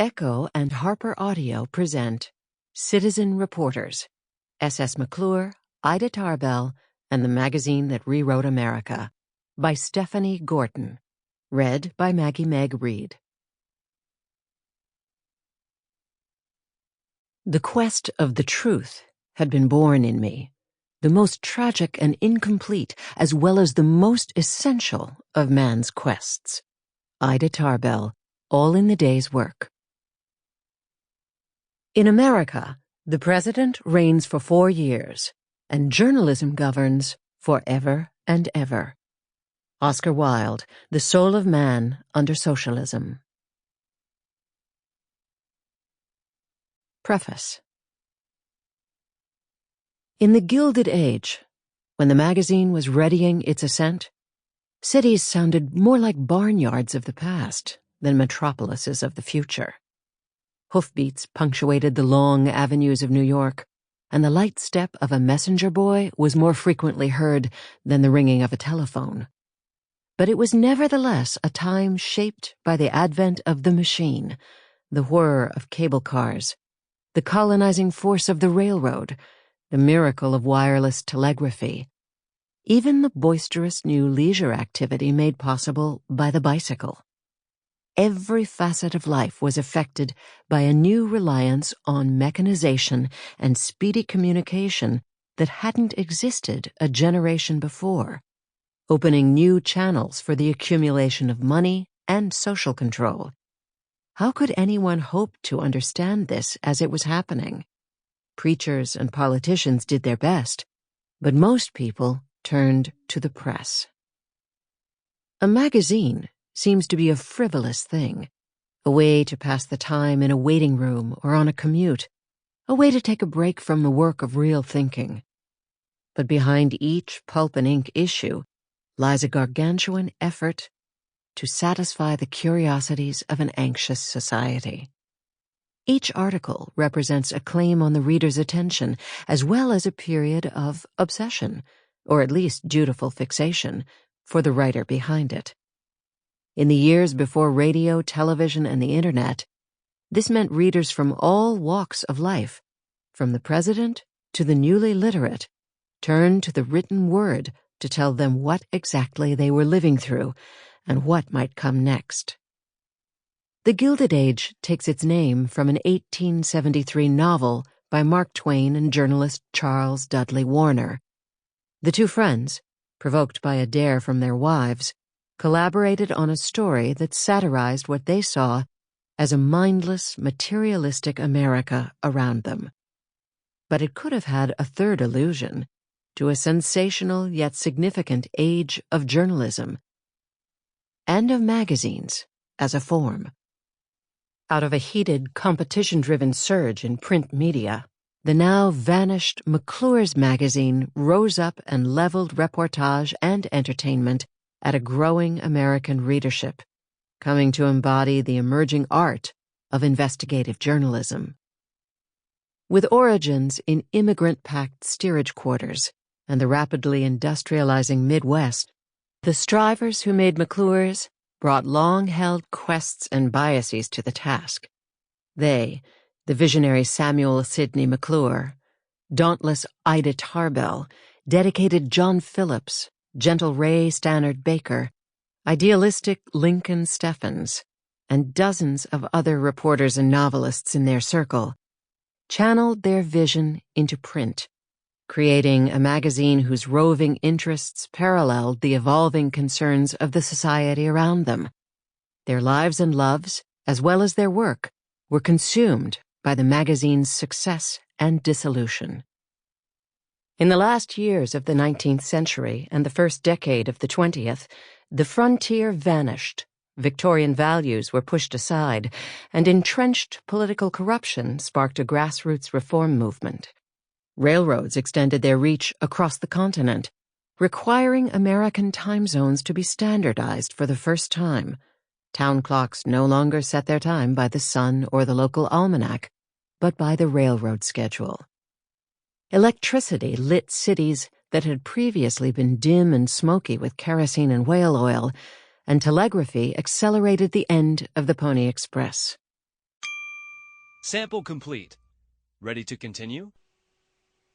Echo and Harper Audio present Citizen Reporters, S.S. McClure, Ida Tarbell, and the Magazine That Rewrote America, by Stephanie Gorton. Read by Maggie-Meg Reed. The quest of the truth had been born in me, the most tragic and incomplete, as well as the most essential of man's quests. Ida Tarbell, all in the day's work. In America, the president reigns for 4 years, and journalism governs forever and ever. Oscar Wilde, The Soul of Man Under Socialism. Preface. In the Gilded Age, when the magazine was readying its ascent, cities sounded more like barnyards of the past than metropolises of the future. Hoofbeats punctuated the long avenues of New York, and the light step of a messenger boy was more frequently heard than the ringing of a telephone. But it was nevertheless a time shaped by the advent of the machine, the whir of cable cars, the colonizing force of the railroad, the miracle of wireless telegraphy, even the boisterous new leisure activity made possible by the bicycle. Every facet of life was affected by a new reliance on mechanization and speedy communication that hadn't existed a generation before, opening new channels for the accumulation of money and social control. How could anyone hope to understand this as it was happening? Preachers and politicians did their best, but most people turned to the press. A magazine seems to be a frivolous thing, a way to pass the time in a waiting room or on a commute, a way to take a break from the work of real thinking. But behind each pulp and ink issue lies a gargantuan effort to satisfy the curiosities of an anxious society. Each article represents a claim on the reader's attention, as well as a period of obsession, or at least dutiful fixation, for the writer behind it. In the years before radio, television, and the internet, this meant readers from all walks of life, from the president to the newly literate, turned to the written word to tell them what exactly they were living through and what might come next. The Gilded Age takes its name from an 1873 novel by Mark Twain and journalist Charles Dudley Warner. The two friends, provoked by a dare from their wives, collaborated on a story that satirized what they saw as a mindless, materialistic America around them. But it could have had a third allusion to a sensational yet significant age of journalism and of magazines as a form. Out of a heated, competition-driven surge in print media, the now vanished McClure's magazine rose up and leveled reportage and entertainment at a growing American readership, coming to embody the emerging art of investigative journalism. With origins in immigrant-packed steerage quarters and the rapidly industrializing Midwest, the strivers who made McClure's brought long-held quests and biases to the task. They, the visionary Samuel Sidney McClure, dauntless Ida Tarbell, dedicated John Phillips, gentle Ray Stannard Baker, idealistic Lincoln Steffens, and dozens of other reporters and novelists in their circle, channeled their vision into print, creating a magazine whose roving interests paralleled the evolving concerns of the society around them. Their lives and loves, as well as their work, were consumed by the magazine's success and dissolution. In the last years of the 19th century and the first decade of the 20th, the frontier vanished, Victorian values were pushed aside, and entrenched political corruption sparked a grassroots reform movement. Railroads extended their reach across the continent, requiring American time zones to be standardized for the first time. Town clocks no longer set their time by the sun or the local almanac, but by the railroad schedule. Electricity lit cities that had previously been dim and smoky with kerosene and whale oil, and telegraphy accelerated the end of the Pony Express. Sample complete. Ready to continue?